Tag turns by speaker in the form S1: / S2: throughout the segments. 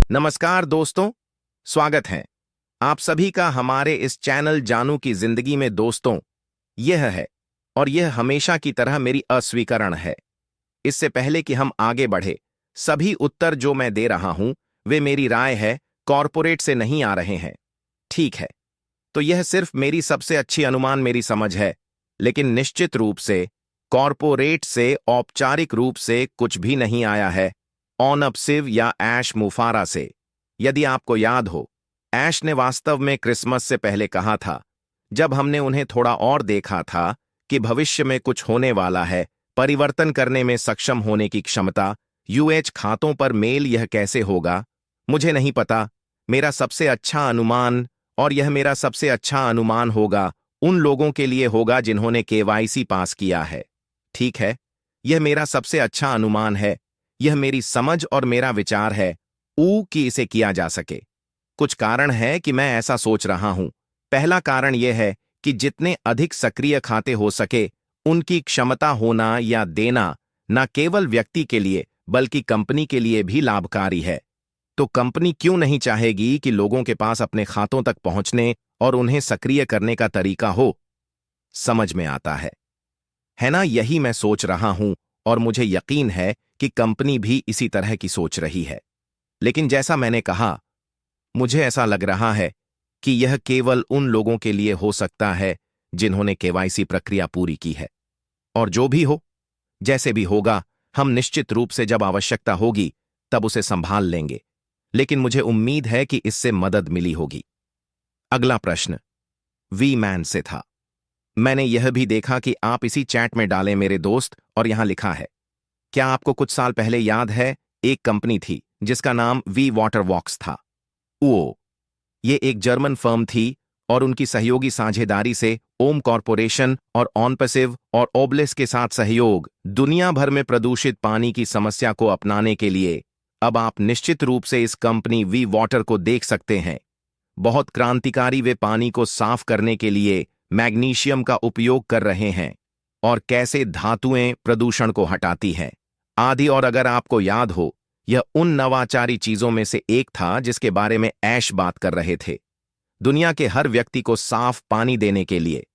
S1: नमस्कार दोस्तों, स्वागत है आप सभी का हमारे इस चैनल जानू की जिंदगी में। दोस्तों, यह है और यह हमेशा की तरह मेरी अस्वीकरण है। इससे पहले कि हम आगे बढ़े, सभी उत्तर जो मैं दे रहा हूं वे मेरी राय है, कॉरपोरेट से नहीं आ रहे हैं। ठीक है, तो यह सिर्फ मेरी सबसे अच्छी अनुमान, मेरी समझ है, लेकिन निश्चित रूप से कॉरपोरेट से औपचारिक रूप से कुछ भी नहीं आया है, ऑनअपसिव या ऐश मुफारा से। यदि आपको याद हो, ऐश ने वास्तव में क्रिसमस से पहले कहा था, जब हमने उन्हें थोड़ा और देखा था कि भविष्य में कुछ होने वाला है, परिवर्तन करने में सक्षम होने की क्षमता, यूएच खातों पर मेल, यह कैसे होगा मुझे नहीं पता। मेरा सबसे अच्छा अनुमान, और यह मेरा सबसे अच्छा अनुमान होगा, उन लोगों के लिए होगा जिन्होंने केवाईसी पास किया है। ठीक है, यह मेरा सबसे अच्छा अनुमान है, यह मेरी समझ और मेरा विचार है कि इसे किया जा सके। कुछ कारण है कि मैं ऐसा सोच रहा हूं। पहला कारण यह है कि जितने अधिक सक्रिय खाते हो सके, उनकी क्षमता होना या देना न केवल व्यक्ति के लिए बल्कि कंपनी के लिए भी लाभकारी है। तो कंपनी क्यों नहीं चाहेगी कि लोगों के पास अपने खातों तक पहुंचने और उन्हें सक्रिय करने का तरीका हो? समझ में आता है ना? यही मैं सोच रहा हूं और मुझे यकीन है कि कंपनी भी इसी तरह की सोच रही है। लेकिन जैसा मैंने कहा, मुझे ऐसा लग रहा है कि यह केवल उन लोगों के लिए हो सकता है जिन्होंने केवाईसी प्रक्रिया पूरी की है। और जो भी हो, जैसे भी होगा, हम निश्चित रूप से जब आवश्यकता होगी तब उसे संभाल लेंगे। लेकिन मुझे उम्मीद है कि इससे मदद मिली होगी। अगला प्रश्न वी मैन से था। मैंने यह भी देखा कि आप इसी चैट में डालें मेरे दोस्त, और यहां लिखा है, क्या आपको कुछ साल पहले याद है, एक कंपनी थी जिसका नाम वी वाटर वॉक्स था। ये एक जर्मन फर्म थी और उनकी सहयोगी साझेदारी से ओम कॉरपोरेशन और ऑनपसिव और ओब्लिस के साथ सहयोग दुनिया भर में प्रदूषित पानी की समस्या को अपनाने के लिए। अब आप निश्चित रूप से इस कंपनी वी वाटर को देख सकते हैं। बहुत क्रांतिकारी, वे पानी को साफ करने के लिए मैग्नीशियम का उपयोग कर रहे हैं और कैसे धातुएं प्रदूषण को हटाती हैं आदि। और अगर आपको याद हो, यह उन नवाचारी चीजों में से एक था जिसके बारे में ऐश बात कर रहे थे, दुनिया के हर व्यक्ति को साफ पानी देने के लिए।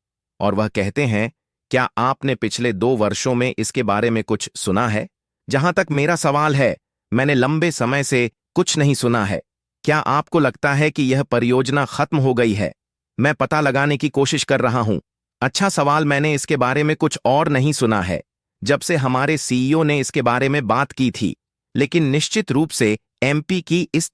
S1: और वह कहते हैं, क्या आपने पिछले 2 वर्षों में इसके बारे में कुछ सुना है? जहां तक मेरा सवाल है, मैंने लंबे समय से कुछ नहीं सुना है। क्या आपको लगता है कि यह परियोजना खत्म हो गई है? मैं पता लगाने की कोशिश कर रहा हूं। अच्छा सवाल, मैंने इसके बारे में कुछ और नहीं सुना है जब से हमारे सीईओ ने इसके बारे में बात की थी। लेकिन निश्चित रूप से एमपी की इस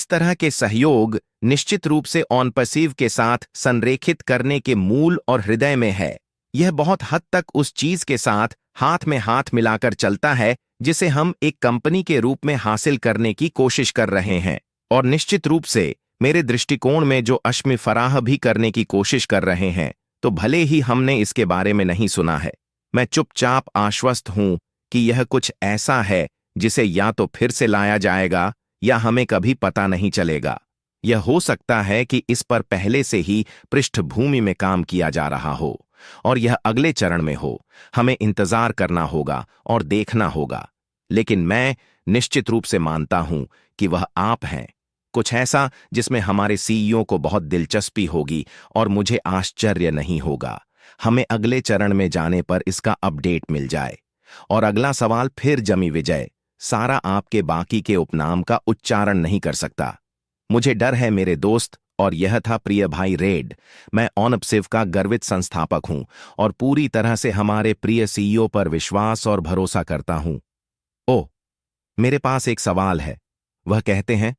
S1: तरह के सहयोग निश्चित रूप से ऑनपसिव के साथ संरेखित करने के मूल और हृदय में है। यह बहुत हद तक उस चीज के साथ हाथ में हाथ मिलाकर चलता है जिसे हम एक कंपनी के रूप में हासिल करने की कोशिश कर रहे हैं, और निश्चित रूप से मेरे दृष्टिकोण में जो अश्मि फराह भी करने की कोशिश कर रहे हैं। तो भले ही हमने इसके बारे में नहीं सुना है, मैं चुपचाप आश्वस्त हूं कि यह कुछ ऐसा है जिसे या तो फिर से लाया जाएगा या हमें कभी पता नहीं चलेगा। यह हो सकता है कि इस पर पहले से ही पृष्ठभूमि में काम किया जा रहा हो और यह अगले चरण में हो। हमें इंतजार करना होगा और देखना होगा। लेकिन मैं निश्चित रूप से मानता हूं कि वह आप हैं, कुछ ऐसा जिसमें हमारे सीईओ को बहुत दिलचस्पी होगी, और मुझे आश्चर्य नहीं होगा हमें अगले चरण में जाने पर इसका अपडेट मिल जाए। और अगला सवाल फिर जमी विजय। सारा आपके बाकी के उपनाम का उच्चारण नहीं कर सकता, मुझे डर है मेरे दोस्त। और यह था प्रिय भाई रेड। मैं ऑनअपसिव का गर्वित संस्थापक हूं और पूरी तरह से हमारे प्रिय सीईओ पर विश्वास और भरोसा करता हूं। ओह, मेरे पास एक सवाल है, वह कहते हैं,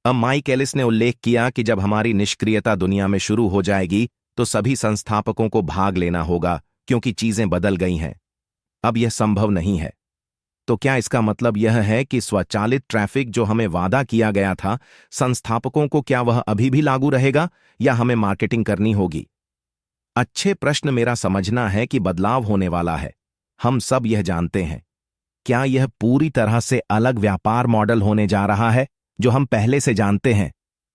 S1: माइक एलिस ने उल्लेख किया कि जब हमारी निष्क्रियता दुनिया में शुरू हो जाएगी तो सभी संस्थापकों को भाग लेना होगा क्योंकि चीजें बदल गई हैं। अब यह संभव नहीं है। तो क्या इसका मतलब यह है कि स्वचालित ट्रैफिक जो हमें वादा किया गया था संस्थापकों को, क्या वह अभी भी लागू रहेगा या हमें मार्केटिंग करनी होगी? अच्छे प्रश्न। मेरा समझना है कि बदलाव होने वाला है, हम सब यह जानते हैं। क्या यह पूरी तरह से अलग व्यापार मॉडल होने जा रहा है जो हम पहले से जानते हैं?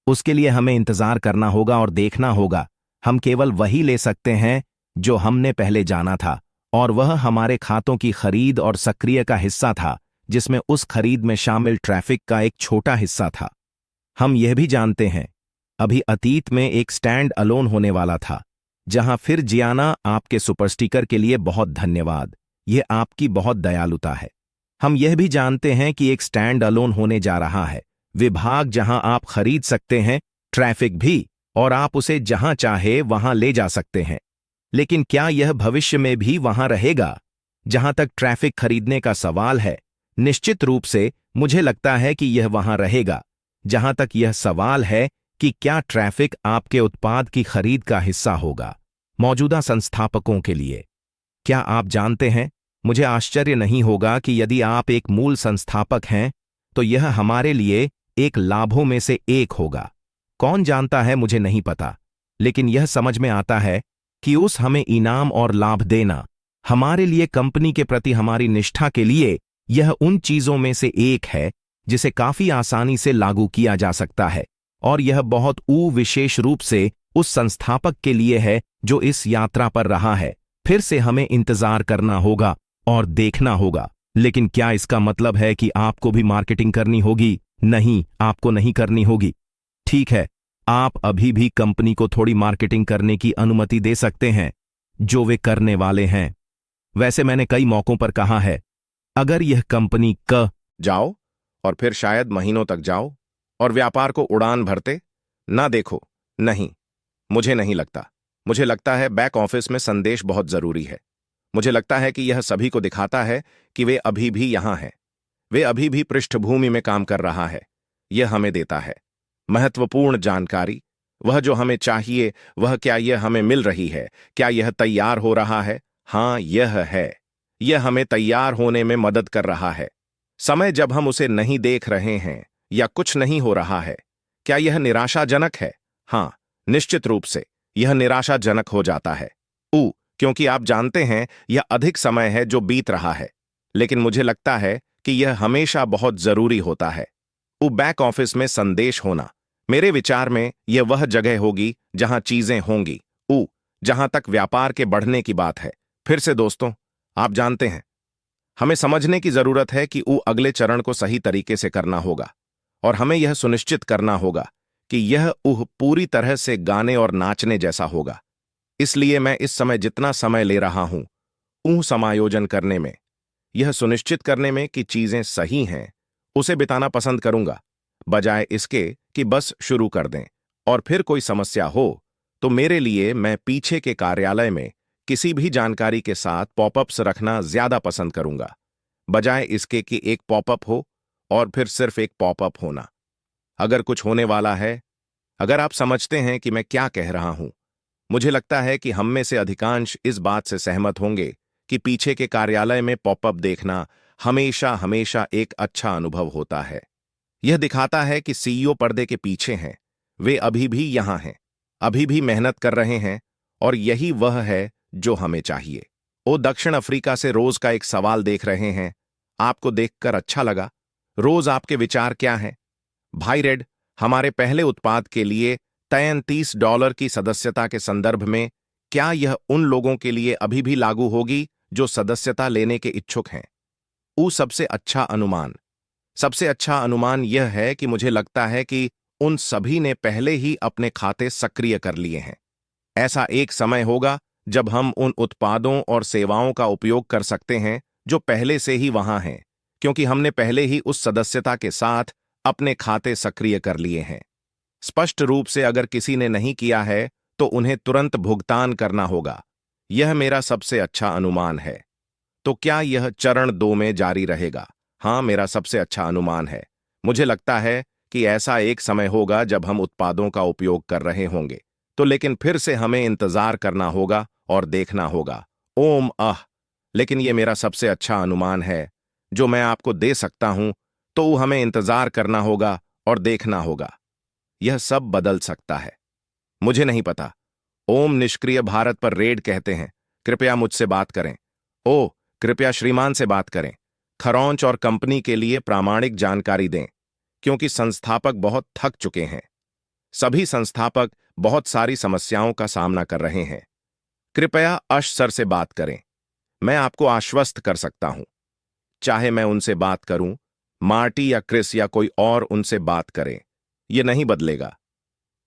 S1: उसके लिए हमें इंतजार करना होगा और देखना होगा। हम केवल वही ले सकते हैं जो हमने पहले जाना था, और वह हमारे खातों की खरीद और सक्रिय का हिस्सा था, जिसमें उस खरीद में शामिल ट्रैफिक का एक छोटा हिस्सा था। हम यह भी जानते हैं, अभी अतीत में एक स्टैंड अलोन होने वाला था, जहां फिर जियाना आपके सुपर स्टिकर के लिए बहुत धन्यवाद, यह आपकी बहुत दयालुता है। हम यह भी जानते हैं कि एक स्टैंड अलोन होने जा रहा है, विभाग जहां आप खरीद सकते हैं, ट्रैफिक भी, और आप उसे जहां चाहे वहां ले जा सकते हैं। लेकिन क्या यह भविष्य में भी वहां रहेगा? जहां तक ट्रैफिक खरीदने का सवाल है, निश्चित रूप से मुझे लगता है कि यह वहां रहेगा। जहां तक यह सवाल है कि क्या ट्रैफिक आपके उत्पाद की खरीद का हिस्सा होगा, मौजूदा संस्थापकों के लिए, क्या आप जानते हैं, मुझे आश्चर्य नहीं होगा कि यदि आप एक मूल संस्थापक हैं, तो यह हमारे लिए एक लाभों में से एक होगा। कौन जानता है, मुझे नहीं पता, लेकिन यह समझ में आता है कि उस हमें इनाम और लाभ देना, हमारे लिए कंपनी के प्रति हमारी निष्ठा के लिए, यह उन चीजों में से एक है जिसे काफी आसानी से लागू किया जा सकता है, और यह बहुत विशेष रूप से उस संस्थापक के लिए है जो इस यात्रा पर रहा है। फिर से हमें इंतजार करना होगा और देखना होगा। लेकिन क्या इसका मतलब है कि आपको भी मार्केटिंग करनी होगी? नहीं, आपको नहीं करनी होगी। ठीक है, आप अभी भी कंपनी को थोड़ी मार्केटिंग करने की अनुमति दे सकते हैं, जो वे करने वाले हैं। वैसे मैंने कई मौकों पर कहा है, अगर यह कंपनी जाओ और फिर शायद महीनों तक जाओ और व्यापार को उड़ान भरते ना देखो। नहीं, मुझे नहीं लगता। मुझे लगता है बैक ऑफिस में संदेश बहुत जरूरी है। मुझे लगता है कि यह सभी को दिखाता है कि वे अभी भी यहां हैं, वे अभी भी पृष्ठभूमि में काम कर रहा है। यह हमें देता है महत्वपूर्ण जानकारी, वह जो हमें चाहिए, वह क्या यह हमें मिल रही है? क्या यह तैयार हो रहा है? हाँ, यह है। यह हमें तैयार होने में मदद कर रहा है। समय जब हम उसे नहीं देख रहे हैं या कुछ नहीं हो रहा है, क्या यह निराशाजनक है? हाँ, निश्चित रूप से यह निराशाजनक हो जाता है। क्योंकि आप जानते हैं यह अधिक समय है जो बीत रहा है। लेकिन मुझे लगता है कि यह हमेशा बहुत जरूरी होता है। बैक ऑफिस में संदेश होना, मेरे विचार में यह वह जगह होगी जहां चीजें होंगी। जहां तक व्यापार के बढ़ने की बात है, फिर से दोस्तों, आप जानते हैं, हमें समझने की जरूरत है कि अगले चरण को सही तरीके से करना होगा, और हमें यह सुनिश्चित करना होगा कि यह पूरी तरह से गाने और नाचने जैसा होगा। इसलिए मैं इस समय जितना समय ले रहा हूं समायोजन करने में, यह सुनिश्चित करने में कि चीजें सही हैं, उसे बिताना पसंद करूंगा, बजाय इसके कि बस शुरू कर दें और फिर कोई समस्या हो तो मेरे लिए मैं पीछे के कार्यालय में किसी भी जानकारी के साथ पॉपअप्स रखना ज्यादा पसंद करूंगा, बजाय इसके कि एक पॉपअप हो और फिर सिर्फ एक पॉपअप होना। अगर कुछ होने वाला है, अगर आप समझते हैं कि मैं क्या कह रहा हूं, मुझे लगता है कि हम में से अधिकांश इस बात से सहमत होंगे कि पीछे के कार्यालय में पॉपअप देखना हमेशा हमेशा एक अच्छा अनुभव होता है। यह दिखाता है कि सीईओ पर्दे के पीछे हैं, वे अभी भी यहां हैं, अभी भी मेहनत कर रहे हैं, और यही वह है जो हमें चाहिए। दक्षिण अफ्रीका से रोज का एक सवाल देख रहे हैं, आपको देखकर अच्छा लगा। रोज, आपके विचार क्या हैं? भाई रेड, हमारे पहले उत्पाद के लिए $33 की सदस्यता के संदर्भ में, क्या यह उन लोगों के लिए अभी भी लागू होगी जो सदस्यता लेने के इच्छुक हैं? सबसे अच्छा अनुमान यह है कि मुझे लगता है कि उन सभी ने पहले ही अपने खाते सक्रिय कर लिए हैं। ऐसा एक समय होगा जब हम उन उत्पादों और सेवाओं का उपयोग कर सकते हैं जो पहले से ही वहां हैं, क्योंकि हमने पहले ही उस सदस्यता के साथ अपने खाते सक्रिय कर लिए हैं। स्पष्ट रूप से, अगर किसी ने नहीं किया है तो उन्हें तुरंत भुगतान करना होगा। यह मेरा सबसे अच्छा अनुमान है। तो क्या यह चरण 2 में जारी रहेगा? हाँ, मेरा सबसे अच्छा अनुमान है। मुझे लगता है कि ऐसा एक समय होगा जब हम उत्पादों का उपयोग कर रहे होंगे, तो लेकिन फिर से हमें इंतजार करना होगा और देखना होगा। लेकिन यह मेरा सबसे अच्छा अनुमान है जो मैं आपको दे सकता हूं, तो हमें इंतजार करना होगा और देखना होगा। यह सब बदल सकता है, मुझे नहीं पता। निष्क्रिय भारत पर रेड कहते हैं, कृपया मुझसे बात करें। कृपया श्रीमान से बात करें। खरौंच और कंपनी के लिए प्रामाणिक जानकारी दें, क्योंकि संस्थापक बहुत थक चुके हैं। सभी संस्थापक बहुत सारी समस्याओं का सामना कर रहे हैं। कृपया अश सर से बात करें। मैं आपको आश्वस्त कर सकता हूं चाहे मैं उनसे बात करूं, मार्टी या क्रिस या कोई और उनसे बात करें, ये नहीं बदलेगा।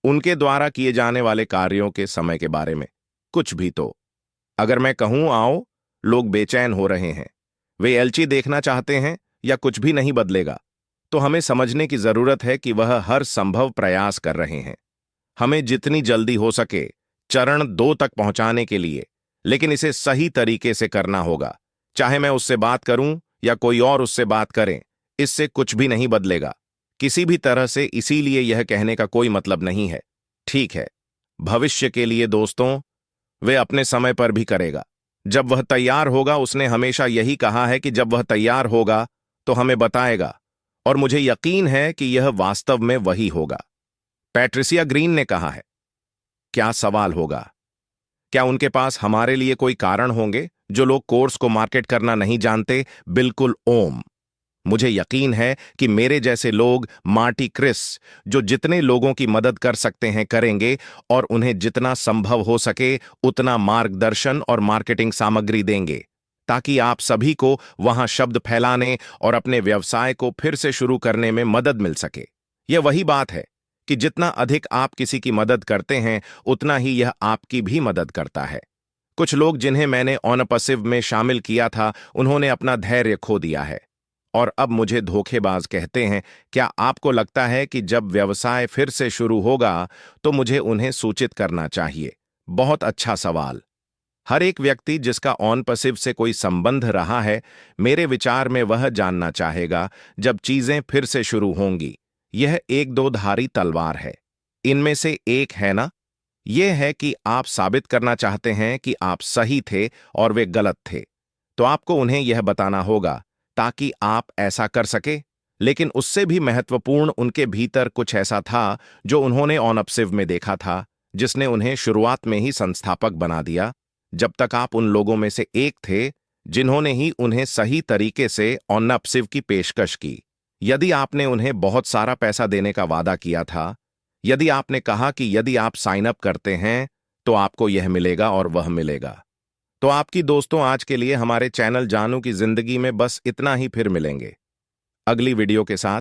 S1: उनके द्वारा किए जाने वाले कार्यों के समय के बारे में कुछ भी तो। अगर मैं कहूं आओ, लोग बेचैन हो रहे हैं, वे एल्ची देखना चाहते हैं या कुछ भी नहीं बदलेगा, तो हमें समझने की जरूरत है कि वह हर संभव प्रयास कर रहे हैं हमें जितनी जल्दी हो सके चरण 2 तक पहुंचाने के लिए, लेकिन इसे सही तरीके से करना होगा। चाहे मैं उससे बात करूं या कोई और उससे बात करें, इससे कुछ भी नहीं बदलेगा किसी भी तरह से। इसीलिए यह कहने का कोई मतलब नहीं है, ठीक है, भविष्य के लिए दोस्तों, वे अपने समय पर भी करेगा। जब वह तैयार होगा, उसने हमेशा यही कहा है कि जब वह तैयार होगा तो हमें बताएगा, और मुझे यकीन है कि यह वास्तव में वही होगा। पैट्रिसिया ग्रीन ने कहा है। क्या सवाल होगा? क्या उनके पास हमारे लिए कोई कारण होंगे जो लोग कोर्स को मार्केट करना नहीं जानते? बिल्कुल ओम। मुझे यकीन है कि मेरे जैसे लोग, मार्टी, क्रिस, जो जितने लोगों की मदद कर सकते हैं करेंगे, और उन्हें जितना संभव हो सके उतना मार्गदर्शन और मार्केटिंग सामग्री देंगे, ताकि आप सभी को वहां शब्द फैलाने और अपने व्यवसाय को फिर से शुरू करने में मदद मिल सके। यह वही बात है कि जितना अधिक आप किसी की मदद करते हैं, उतना ही यह आपकी भी मदद करता है। कुछ लोग जिन्हें मैंने ऑनपसिव में शामिल किया था, उन्होंने अपना धैर्य खो दिया है और अब मुझे धोखेबाज कहते हैं। क्या आपको लगता है कि जब व्यवसाय फिर से शुरू होगा तो मुझे उन्हें सूचित करना चाहिए? बहुत अच्छा सवाल। हर एक व्यक्ति जिसका ऑन पैसिव से कोई संबंध रहा है, मेरे विचार में वह जानना चाहेगा जब चीजें फिर से शुरू होंगी। यह एक दो धारी तलवार है। इनमें से एक है ना, यह है कि आप साबित करना चाहते हैं कि आप सही थे और वे गलत थे, तो आपको उन्हें यह बताना होगा ताकि आप ऐसा कर सके। लेकिन उससे भी महत्वपूर्ण, उनके भीतर कुछ ऐसा था जो उन्होंने ऑनअपसिव में देखा था, जिसने उन्हें शुरुआत में ही संस्थापक बना दिया। जब तक आप उन लोगों में से एक थे जिन्होंने ही उन्हें सही तरीके से ऑनअपसिव की पेशकश की। यदि आपने उन्हें बहुत सारा पैसा देने का वादा किया था, यदि आपने कहा कि यदि आप साइन अप करते हैं तो आपको यह मिलेगा और वह मिलेगा, तो आपकी दोस्तों, आज के लिए हमारे चैनल जानू की जिंदगी में बस इतना ही। फिर मिलेंगे अगली वीडियो के साथ।